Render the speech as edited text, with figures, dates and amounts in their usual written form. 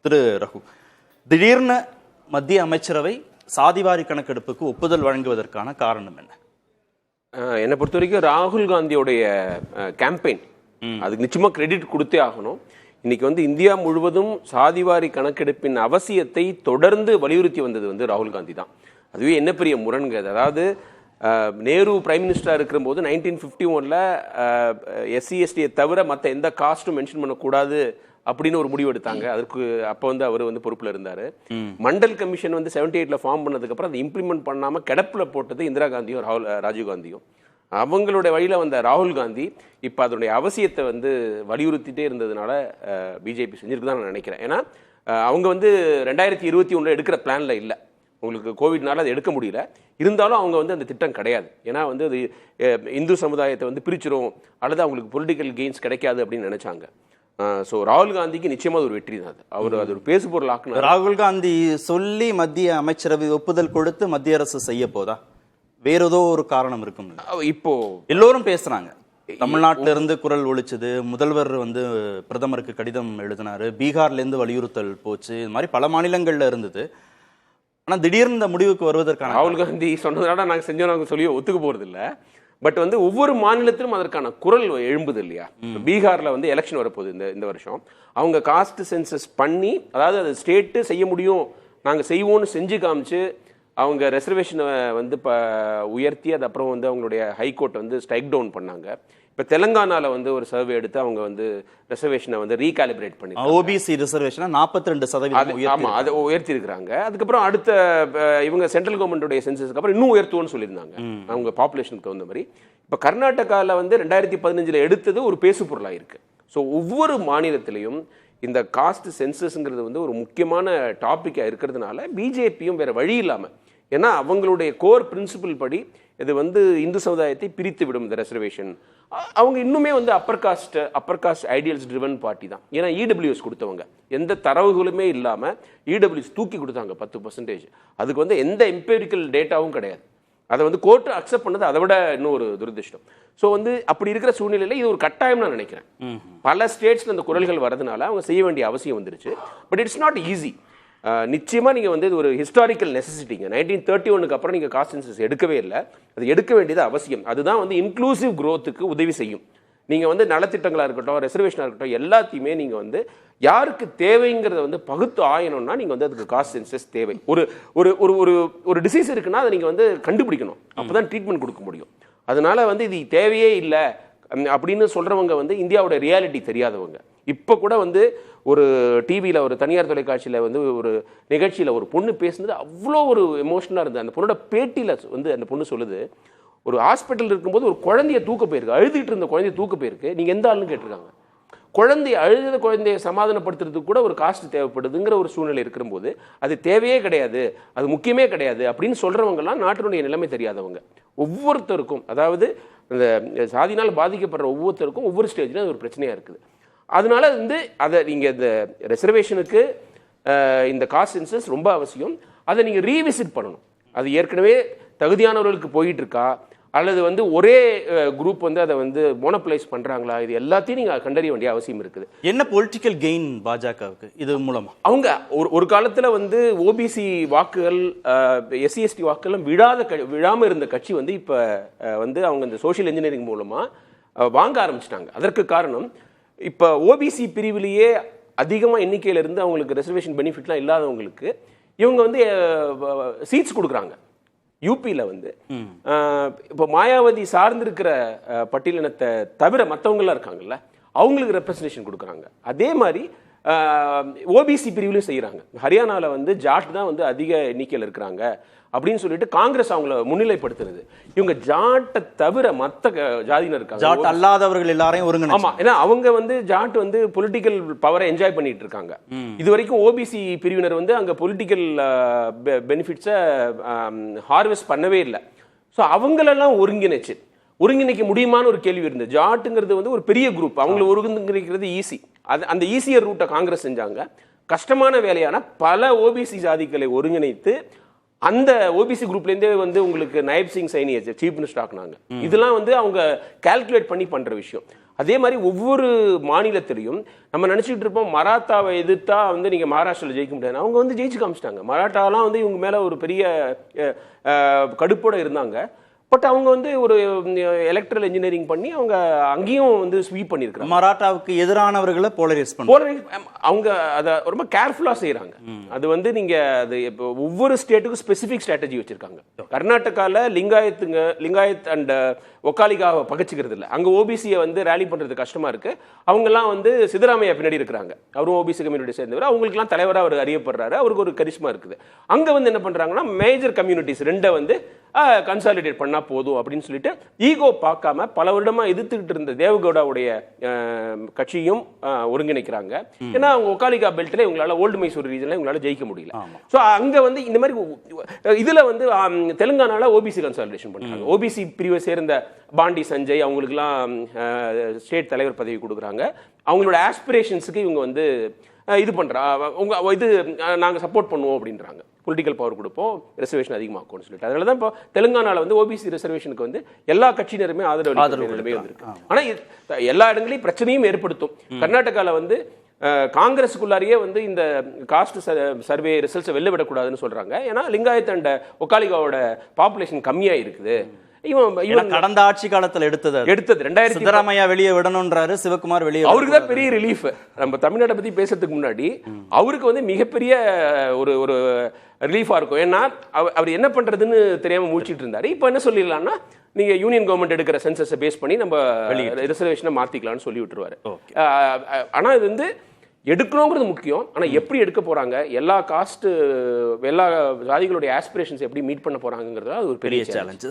திரு ரகு, திடீர்னு மத்திய அமைச்சரவை சாதிவாரி கணக்கெடுப்புக்கு ஒப்புதல் வழங்குவதற்கான காரணம் என்ன? என்னை பொறுத்த வரைக்கும் ராகுல் காந்தியோடைய கேம்பெயின் அதுக்கு நிச்சயமா கிரெடிட் கொடுத்தே ஆகணும். இன்னைக்கு வந்து இந்தியா முழுவதும் சாதிவாரி கணக்கெடுப்பின் அவசியத்தை தொடர்ந்து வலியுறுத்தி வந்தது ராகுல் காந்தி தான். அதுவே என்ன பெரிய முரண்கிறது. அதாவது நேரு பிரைம் மினிஸ்டராக இருக்கும்போது 1951 SC/STயை தவிர மற்ற எந்த காஸ்ட்டும் மென்ஷன் பண்ணக்கூடாது அப்படின்னு ஒரு முடிவு எடுத்தாங்க. அதற்கு அப்போ அவர் பொறுப்பில் இருந்தார். மண்டல் கமிஷன் 78 ஃபார்ம் பண்ணதுக்கு அப்புறம் அதை இம்ப்ளிமெண்ட் பண்ணாமல் கிடப்பில் போட்டது இந்திரா காந்தியும் ராஜீவ் காந்தியும். அவங்களுடைய வழியில் வந்த ராகுல் காந்தி இப்போ அதனுடைய அவசியத்தை வலியுறுத்திட்டே இருந்ததுனால பிஜேபி செஞ்சிருக்கு தான் நான் நினைக்கிறேன். ஏன்னா அவங்க 2021 எடுக்கிற பிளான்ல இல்லை. உங்களுக்கு கோவிட்னால அதை எடுக்க முடியல. இருந்தாலும் அவங்க அந்த திட்டம் கிடையாது. ஏன்னா அது இந்து சமுதாயத்தை பிரிச்சிரும் அல்லது அவங்களுக்கு பொலிட்டிக்கல் கெயின்ஸ் கிடைக்காது அப்படின்னு நினைச்சாங்க. ஸோ ராகுல் காந்திக்கு நிச்சயமா ஒரு வெற்றி தான். அது ஒரு பேசு பொருள் ஆக்குனார். ராகுல் காந்தி சொல்லி மத்திய அமைச்சரவை ஒப்புதல் கொடுத்து மத்திய அரசு செய்ய போதா? வேற ஏதோ ஒரு காரணம் இருக்கும். இப்போ எல்லோரும் பேசுறாங்க. தமிழ்நாட்டில இருந்து குரல் ஒழிச்சது, முதல்வர் பிரதமருக்கு கடிதம் எழுதினாரு, பீகார்ல இருந்து வலியுறுத்தல் போச்சு, இது மாதிரி பல மாநிலங்கள்ல இருந்தது. ஆனா திடீர்னு இந்த முடிவுக்கு வருவதற்கான ராகுல் காந்தி சொன்னதுனால நாங்க செஞ்சோம் சொல்லி ஒத்துக்க போறது இல்லை. பட் ஒவ்வொரு மாநிலத்திலும் அதற்கான குரல் எழும்புது இல்லையா? பீகார்ல எலெக்ஷன் வரப்போகுது இந்த வருஷம். அவங்க காஸ்ட் சென்சஸ் பண்ணி, அதாவது அது ஸ்டேட்டு செய்ய முடியும் நாங்க செய்வோம்னு செஞ்சு காமிச்சு அவங்க ரெசர்வேஷனை உயர்த்தி அது அப்புறம் அவங்களுடைய ஹைகோர்ட் ஸ்ட்ரைக் டவுன் பண்ணாங்க. இப்போ தெலங்கானாவில் ஒரு சர்வே எடுத்து அவங்க ரெசர்வேஷனை ரீகாலிபிரேட் பண்ணி ஓபிசி ரிசர்வேஷனை 42% ஆமா அதை உயர்த்தி இருக்கிறாங்க. அதுக்கப்புறம் அடுத்த இவங்க சென்ட்ரல் கவர்மெண்ட்டுடைய சென்சஸ்க்கு அப்புறம் இன்னும் உயர்த்துவோம்னு சொல்லியிருந்தாங்க அவங்க பாப்புலேஷனுக்கு தகுந்த மாதிரி. இப்போ கர்நாடகாவில் 2015 எடுத்தது ஒரு பேசு பொருளாக இருக்கு. ஸோ ஒவ்வொரு மாநிலத்திலையும் இந்த காஸ்ட் சென்சஸ்ங்கிறது ஒரு முக்கியமான டாப்பிக்காக இருக்கிறதுனால பிஜேபியும் வேற வழி இல்லாமல், ஏன்னா அவங்களுடைய கோர் பிரின்சிபிள் படி இது இந்து சமுதாயத்தை பிரித்து விடும் இந்த ரெசர்வேஷன். அவங்க இன்னுமே upper caste ideals driven party தான். ஏன்னா இடபிள்யூஎஸ் கொடுத்தவங்க எந்த தரவுகளுமே இல்லாமல் இடபிள்யூஎஸ் தூக்கி கொடுத்தாங்க 10%. அதுக்கு எந்த எம்பெரிக்கல் டேட்டாவும் கிடையாது. அதை கோர்ட்டு அக்செப்ட் பண்ணது அதை விட இன்னும் ஒரு துரதிருஷ்டம். ஸோ அப்படி இருக்கிற சூழ்நிலையில் இது ஒரு கட்டாயம் நான் நினைக்கிறேன். பல ஸ்டேட்ஸ்ல அந்த குரல்கள் வரதுனால அவங்க செய்ய வேண்டிய அவசியம் வந்துருச்சு. But it's not easy. நிச்சயமா நீங்க இது ஒரு ஹிஸ்டாரிக்கல் நெசசிட்டிங்க. 1931 அப்புறம் நீங்க காஸ்ட் சென்சஸ் எடுக்கவே இல்லை. அது எடுக்க வேண்டியது அவசியம். அதுதான் இன்க்ளூசிவ் growthக்கு உதவி செய்யும். நீங்க நலத்திட்டங்களா இருக்கட்டும், ரெசர்வேஷனா இருக்கட்டும், எல்லாத்தையுமே நீங்க யாருக்கு தேவைங்கிறத பகுத்து ஆயணும்னா நீங்க அதுக்கு காஸ்ட் சென்சஸ் தேவை. ஒரு ஒரு ஒரு ஒரு டிசீஸ் இருக்குன்னா அதை நீங்க கண்டுபிடிக்கணும். அப்பதான் ட்ரீட்மெண்ட் கொடுக்க முடியும். அதனால இது தேவையே இல்லை அப்படின்னு சொல்றவங்க இந்தியாவோட ரியாலிட்டி தெரியாதவங்க. இப்போ கூட ஒரு டிவியில் ஒரு தனியார் தொலைக்காட்சியில் ஒரு நிகழ்ச்சியில் ஒரு பொண்ணு பேசுனது அவ்வளோ ஒரு எமோஷனலாக இருந்தது. அந்த பொண்ணோட பேட்டியில் அந்த பொண்ணு சொல்லுது, ஒரு ஹாஸ்பிட்டல் இருக்கும்போது ஒரு குழந்தைய தூக்க போயிருக்கு, அழுதுகிட்டு இருந்த குழந்தைய தூக்க போயிருக்கு, நீங்கள் எந்த ஆளுன்னு கேட்டிருக்காங்க. அழுத குழந்தைய சமாதானப்படுத்துறதுக்கு கூட ஒரு காஸ்ட் தேவைப்படுதுங்கிற ஒரு சூழ்நிலை இருக்கும்போது அது தேவையே கிடையாது, அது முக்கியமே கிடையாது அப்படின்னு சொல்றவங்கலாம் நாட்டினுடைய நிலைமை தெரியாதவங்க. ஒவ்வொருத்தருக்கும், அதாவது இந்த சாதினால் பாதிக்கப்படுற ஒவ்வொருத்தருக்கும் ஒவ்வொரு ஸ்டேஜ்லையும் அது ஒரு பிரச்சனையா இருக்குது. அதனால அதை நீங்க இந்த ரெசர்வேஷனுக்கு இந்த காஸ்ட் சென்சஸ் ரொம்ப அவசியம். அதை நீங்க ரீவிசிட் பண்ணணும். அது ஏற்கனவே தகுதியானவர்களுக்கு போயிட்டு இருக்கா அல்லது ஒரே குரூப் அதை மோனோபலைஸ் பண்றாங்களா, இது எல்லாத்தையும் நீங்க கண்டறிய வேண்டிய அவசியம் இருக்குது. என்ன பொலிட்டிக்கல் கெயின் பாஜகவுக்கு இது மூலமா? அவங்க ஒரு காலத்துல ஓபிசி வாக்குகள், SC/ST வாக்குகள் விழாம இருந்த கட்சி இப்ப அவங்க இந்த சோஷியல் இன்ஜினியரிங் மூலமா வாங்க ஆரம்பிச்சிட்டாங்க. அதற்கு காரணம் இப்ப ஓபிசி பிரிவிலேயே அதிகமா எண்ணிக்கையில இருந்து அவங்களுக்கு ரெசர்வேஷன் பெனிஃபிட்லாம் இல்லாதவங்களுக்கு இவங்க சீட்ஸ் கொடுக்குறாங்க. யூபியில் இப்போ மாயாவதி சார்ந்திருக்கிற பட்டியலினத்தை தவிர மற்றவங்களாம் இருக்காங்கல்ல, அவங்களுக்கு ரெப்ரசன்டேஷன் கொடுக்குறாங்க. அதே மாதிரி ஓபிசி பிரிவிலையும் செய்கிறாங்க. ஹரியானாவில் ஜாட் தான் அதிக எண்ணிக்கையில் இருக்கிறாங்க அப்படின்னு சொல்லிட்டு காங்கிரஸ் அவங்கள முன்னிலைப்படுத்துறது. இவங்க ஜாட்டை தவிர மற்ற ஜாதியினர் இருக்காங்க, ஜாட் அல்லாதவர்கள் எல்லாரையும் ஒருங்கிணைச்சு. ஆமா, ஏன்னா அவங்க ஜாட் பொலிட்டிக்கல் பவரை என்ஜாய் பண்ணிட்டு இருக்காங்க. இது வரைக்கும் ஓபிசி பிரிவினர் அங்க பொலிட்டிக்கல் பெனிஃபிட்ஸை ஹார்வெஸ்ட் பண்ணவே இல்லை. ஸோ அவங்களெல்லாம் ஒருங்கிணைக்க முடியுமான்னு ஒரு கேள்வி இருந்தது. ஜாட்டுங்கிறது ஒரு பெரிய குரூப், அவங்களை ஒருங்கிணைக்கிறது ஈஸி. அந்த ஈஸியர் ரூட்டை காங்கிரஸ் செஞ்சாங்க. கஷ்டமான வேலையான பல ஓபிசி ஜாதிகளை ஒருங்கிணைத்து அந்த ஓபிசி குரூப்லேருந்தே உங்களுக்கு நயப் சிங் சைனி சீஃப் மினிஸ்டர் ஆக்குனாங்க. இதெல்லாம் அவங்க கால்குலேட் பண்ணி பண்ற விஷயம். அதே மாதிரி ஒவ்வொரு மாநிலத்திலையும் நம்ம நினைச்சிட்டு இருப்போம் மராத்தாவை எதிர்த்தா வந்து நீங்க மகாராஷ்டிரால ஜெயிக்க முடியாது. அவங்க வந்து ஜெயிச்சு காமிச்சிட்டாங்க. மராட்டாலாம் வந்து இவங்க மேல ஒரு பெரிய கடுப்போட இருந்தாங்க. பட் அவங்க வந்து ஒரு எலக்ட்ரல் இன்ஜினியரிங் பண்ணி அவங்க அங்கேயும் வந்து ஸ்வீப் பண்ணியிருக்காங்க. மராட்டாவுக்கு எதிரானவர்களை போலரைஸ் பண்ண அவங்க அதை ரொம்ப கேர்ஃபுல்லா செய்யறாங்க. அது வந்து நீங்க அது இப்போ ஒவ்வொரு ஸ்டேட்டுக்கும் ஸ்பெசிபிக் ஸ்ட்ராட்டஜி வச்சிருக்காங்க. கர்நாடகால லிங்காயத் அண்ட் ஒக்காலிகாவை பகச்சிக்கிறது இல்லை. அங்க ஓபிசியை வந்து ரேலி பண்றது கஷ்டமா இருக்கு. அவங்க எல்லாம் வந்து சித்தராமையா பின்னாடி இருக்கிறாங்க. அவரும் ஓபிசி கம்யூனிட்டி சேர்ந்தவர். அவங்களுக்கு எல்லாம் தலைவராக அவர் அறியப்படுறாரு. அவருக்கு ஒரு கரிஷ்மா இருக்குது. அங்க வந்து என்ன பண்றாங்கன்னா மேஜர் கம்யூனிட்டிஸ் ரெண்டை வந்து கன்சாலிடேட் பண்ணா போதும் அப்படின்னு சொல்லிட்டு ஈகோ பார்க்காம பல வருடமா எதிர்த்துக்கிட்டு இருந்த தேவகவுடாவுடைய கட்சியும் ஒருங்கிணைக்கிறாங்க. ஏன்னா அவங்க ஒக்காலிகா பெல்ட்ல இவங்களால ஓல்டு மைசூர் ரீஜன்ல இவங்களால ஜெயிக்க முடியல. ஸோ அங்க வந்து இந்த மாதிரி இதுல வந்து தெலுங்கானால ஓபிசி கன்சாலிடேஷன் பண்றாங்க. ஓபிசி பிரிவை சேர்ந்த பாண்டி சஞ்சய் அவங்களுக்குலாம் ஸ்டேட் தலைவர் பதவி கொடுக்குறாங்க. அவங்களோட ஆஸ்பிரேஷன்ஸுக்கு இவங்க வந்து இது பண்றா உங்க இது நாங்க சப்போர்ட் பண்ணுவோம் அப்படின்றாங்க. பொலிட்டிக்கல் பவர் கொடுப்போம், ரிசர்வேஷன் அதிகமாக்கும்னு சொல்லிட்டு. அதனால தான் இப்போ தெலுங்கானால வந்து ஓபிசி ரிசர்வேஷனுக்கு வந்து எல்லா கட்சியினருமே ஆதரவு நிலைமை வந்திருக்கு. ஆனா எல்லா இடங்களையும் பிரச்சனையும் ஏற்படுத்தும். கர்நாடகால வந்து காங்கிரஸுக்குள்ளாரியே வந்து இந்த காஸ்ட் சர்வே ரிசல்ட்ஸை வெளில விடக்கூடாதுன்னு சொல்றாங்க. ஏன்னா லிங்காயத் அண்ட் ஒக்காலிகாவோட பாப்புலேஷன் கம்மியா இருக்குது. இவன் கடந்த ஆட்சி காலத்துல எடுத்தது 2000 சித்தராமையா வெளியே விடணும்ன்றாரு, சிவகுமார் வெளியே. அவருக்கு தான் பெரிய ரிலீஃப். நம்ம தமிழ்நாட்டை பத்தி பேசுறதுக்கு முன்னாடி அவருக்கு வந்து மிகப்பெரிய ஒரு ரிலீஃபா இருக்கும். ஏன்னா அவர் என்ன பண்றதுன்னு தெரியாம முடிச்சிட்டு இருந்தாரு. இப்ப என்ன சொல்லிடலாம்னா நீங்க யூனியன் கவர்மெண்ட் எடுக்கிற சென்சஸை பேஸ் பண்ணி நம்ம ரிசர்வேஷனை மாத்திக்கலாம்னு சொல்லி விட்டுருவாரு. ஆனா இது வந்து எடுக்கணுங்கிறது முக்கியம். ஆனா எப்படி எடுக்க போறாங்க, எல்லா காஸ்ட் எல்லா ஜாதிகளுடைய ஆஸ்பிரேஷன்ஸ் எப்படி மீட் பண்ண போறாங்கிறது அது ஒரு பெரிய சேலஞ்ச்.